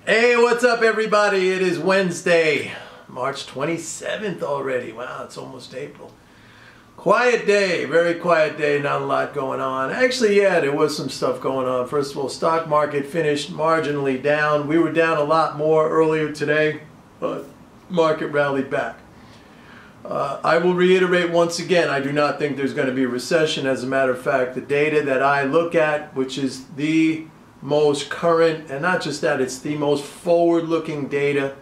Hey, what's up everybody? It is Wednesday, March 27th already. Wow, it's almost April. Quiet day, very quiet day, not a lot going on. Actually, yeah, there was some stuff going on. First of all, stock market finished marginally down. We were down a lot more earlier today, but market rallied back. I will reiterate once again, I do not think there's going to be a recession. As a matter of fact, the data that I look at, which is the most current, and not just that, it's the most forward-looking data,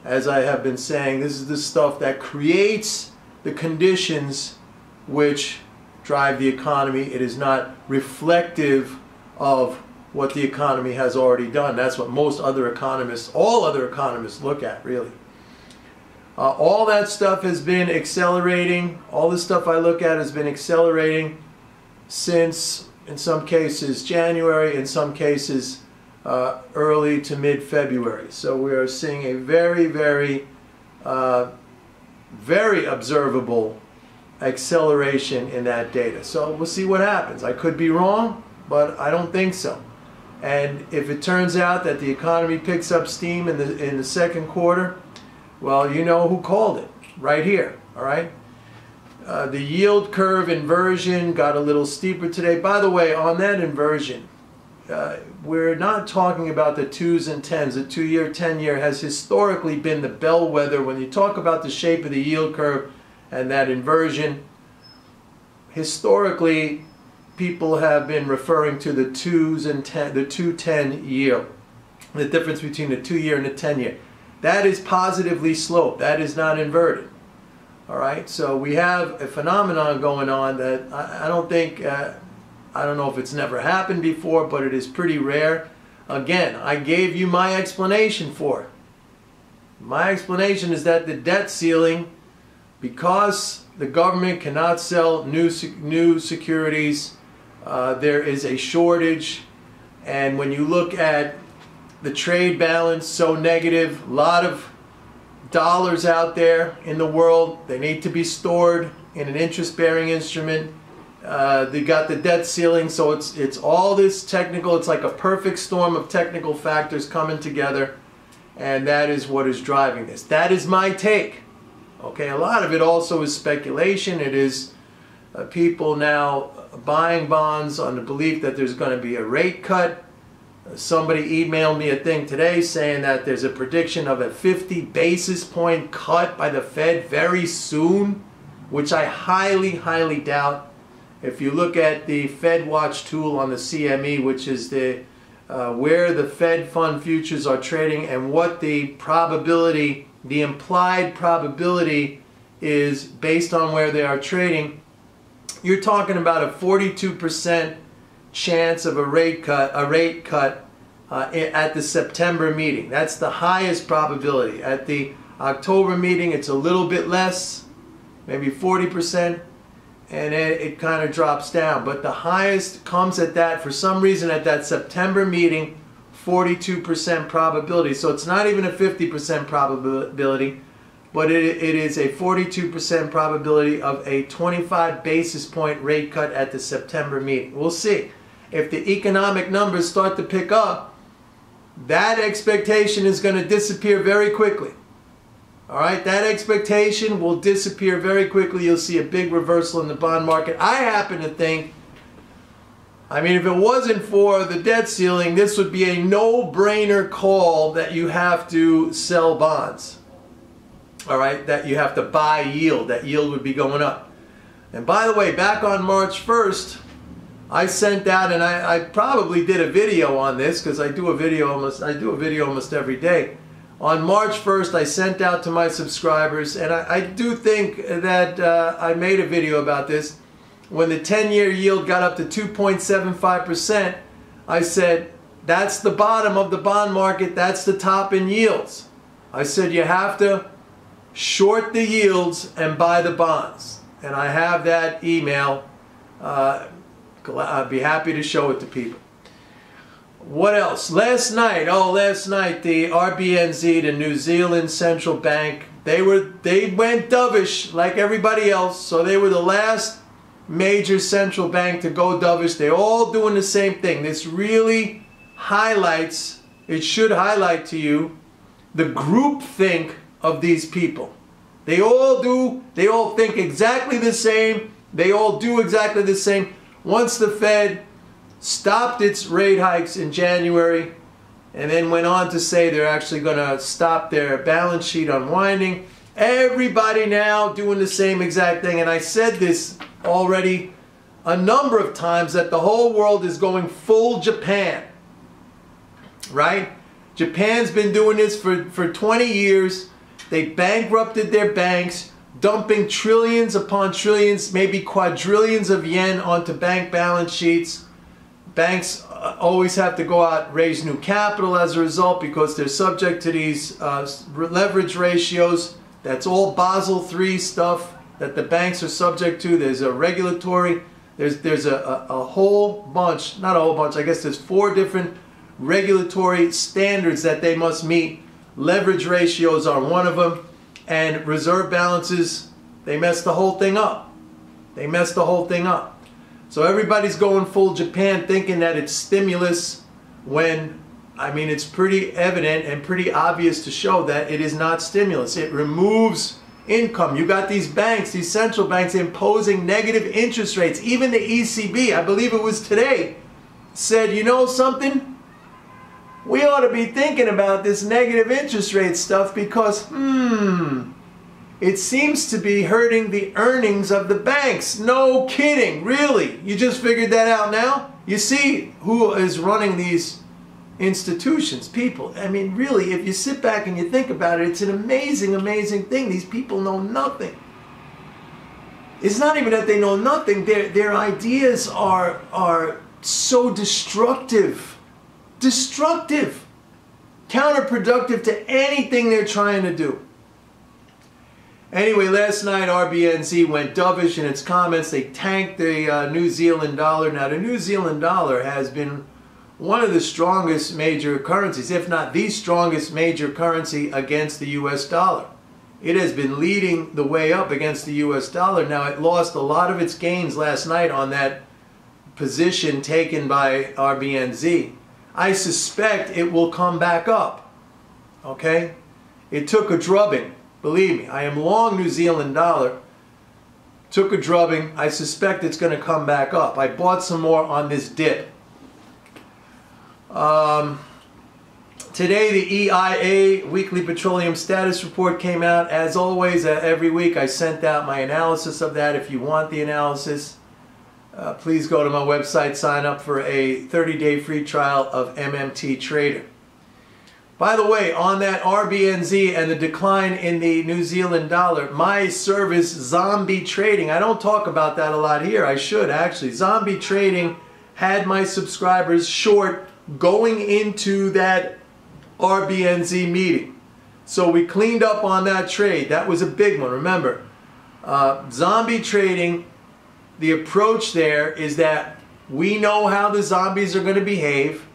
as I have been saying. This is the stuff that creates the conditions which drive the economy. It is not reflective of what the economy has already done. That's what most other economists, all other economists, look at, really. All that stuff has been accelerating. All the stuff I look at has been accelerating since, in some cases, January, in some cases, early to mid-February. So we are seeing a very, very, very observable acceleration in that data. So we'll see what happens. I could be wrong, but I don't think so. And if it turns out that the economy picks up steam in the second quarter, well, you know who called it, right here, all right? The yield curve inversion got a little steeper today. By the way, on that inversion, we're not talking about the 2s and 10s. The 2-year, 10-year has historically been the bellwether. When you talk about the shape of the yield curve and that inversion, historically, people have been referring to the 2s and 10, the 2-10 yield, the difference between the 2-year and the 10-year. That is positively sloped. That is not inverted. All right, so we have a phenomenon going on that I don't think, I don't know if it's never happened before, but it is pretty rare. Again, I gave you my explanation for it. My explanation is that the debt ceiling, because the government cannot sell new securities, there is a shortage. And when you look at the trade balance, so negative, a lot of dollars out there in the world, they need to be stored in an interest-bearing instrument. They got the debt ceiling, so it's all this technical, it's like a perfect storm of technical factors coming together, and that is what is driving this. That is my take. Okay, a lot of it also is speculation. It is people now buying bonds on the belief that there's going to be a rate cut. Somebody emailed me a thing today saying that there's a prediction of a 50 basis point cut by the Fed very soon, which I highly, highly doubt. If you look at the Fed Watch tool on the CME, which is the where the Fed fund futures are trading and what the probability, the implied probability is based on where they are trading, you're talking about a 42% chance of a rate cut at the September meeting. That's the highest probability. At the October meeting, it's a little bit less, maybe 40%, and it kind of drops down. But the highest comes at that, for some reason, at that September meeting, 42% probability. So it's not even a 50% probability, but it is a 42% probability of a 25 basis point rate cut at the September meeting. We'll see. If the economic numbers start to pick up, that expectation is going to disappear very quickly. All right, that expectation will disappear very quickly. You'll see a big reversal in the bond market. I happen to think, I mean, if it wasn't for the debt ceiling, this would be a no-brainer call that you have to sell bonds. All right, that you have to buy yield. That yield would be going up. And by the way, back on March 1st, I sent out, and I probably did a video on this because I do a video almost every day. On March 1st, I sent out to my subscribers, and I do think that I made a video about this. When the 10-year yield got up to 2.75%, I said, that's the bottom of the bond market, that's the top in yields. I said, you have to short the yields and buy the bonds. And I have that email. I'd be happy to show it to people. What else? Last night, the RBNZ, the New Zealand Central Bank, they went dovish like everybody else. So they were the last major central bank to go dovish. They're all doing the same thing. This really highlights it should highlight to you the groupthink of these people. They all think exactly the same. They all do exactly the same. Once the Fed stopped its rate hikes in January and then went on to say they're actually going to stop their balance sheet unwinding, everybody now doing the same exact thing. And I said this already a number of times, that the whole world is going full Japan, right? Japan's been doing this for 20 years. They bankrupted their banks, dumping trillions upon trillions, maybe quadrillions of yen onto bank balance sheets. Banks always have to go out and raise new capital as a result because they're subject to these leverage ratios. That's all Basel III stuff that the banks are subject to. There's a regulatory, there's a whole bunch, not a whole bunch, I guess there's 4 different regulatory standards that they must meet. Leverage ratios are one of them, and reserve balances, they messed the whole thing up. They messed the whole thing up. So everybody's going full Japan thinking that it's stimulus when, I mean, it's pretty evident and pretty obvious to show that it is not stimulus. It removes income. You got these banks, these central banks imposing negative interest rates. Even the ECB, I believe it was today, said, you know something? We ought to be thinking about this negative interest rate stuff because, it seems to be hurting the earnings of the banks. No kidding, really? You just figured that out now? You see who is running these institutions, people. I mean, really, if you sit back and you think about it, it's an amazing, amazing thing. These people know nothing. It's not even that they know nothing. Their ideas are so destructive. Destructive. Counterproductive to anything they're trying to do. Anyway, last night RBNZ went dovish in its comments. They tanked the New Zealand dollar. Now, the New Zealand dollar has been one of the strongest major currencies, if not the strongest major currency against the US dollar. It has been leading the way up against the US dollar. Now, it lost a lot of its gains last night on that position taken by RBNZ. I suspect it will come back up, okay? It took a drubbing, believe me. I am long New Zealand dollar. Took a drubbing. I suspect it's going to come back up. I bought some more on this dip. Today the EIA Weekly Petroleum Status Report came out. As always, every week I sent out my analysis of that. If you want the analysis, please go to my website, sign up for a 30-day free trial of MMT Trader. By the way, on that RBNZ and the decline in the New Zealand dollar, my service, Zombie Trading, I don't talk about that a lot here. I should, actually. Zombie Trading had my subscribers short going into that RBNZ meeting. So we cleaned up on that trade. That was a big one. Remember, Zombie Trading, the approach there is that we know how the zombies are going to behave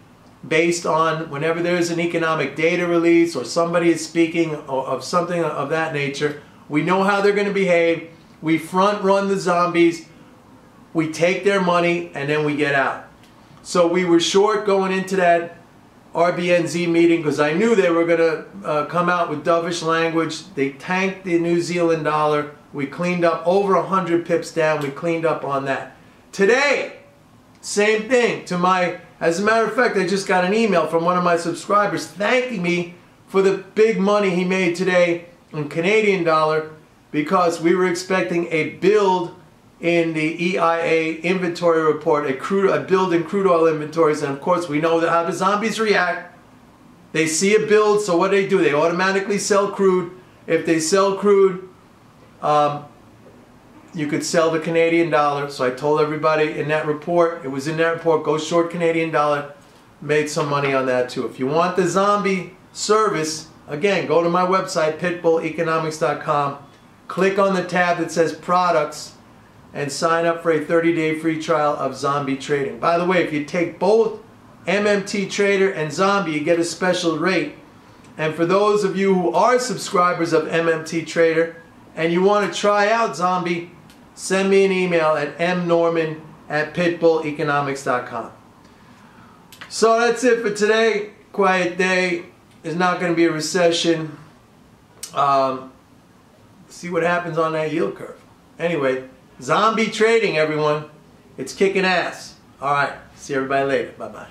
based on whenever there's an economic data release or somebody is speaking of something of that nature. We know how they're going to behave. We front run the zombies. We take their money and then we get out. So we were short going into that RBNZ meeting because I knew they were going to come out with dovish language. They tanked the New Zealand dollar. We cleaned up over 100 pips down. We cleaned up on that. Today, same thing. As a matter of fact, I just got an email from one of my subscribers thanking me for the big money he made today in Canadian dollar because we were expecting a build in the EIA inventory report, a build in crude oil inventories, and of course we know how the zombies react. They see a build, so what do? They automatically sell crude. If they sell crude, you could sell the Canadian dollar. So I told everybody in that report, it was in that report, go short Canadian dollar. Made some money on that too. If you want the zombie service, again, go to my website, pitbulleconomics.com. Click on the tab that says products and sign up for a 30-day free trial of Zombie Trading. By the way, if you take both MMT Trader and Zombie, you get a special rate. And for those of you who are subscribers of MMT Trader and you want to try out Zombie, send me an email at mnorman@pitbulleconomics.com. So that's it for today. quiet day. There's not going to be a recession. See what happens on that yield curve. Anyway, zombie trading, everyone. It's kicking ass. All right. See everybody later. Bye-bye.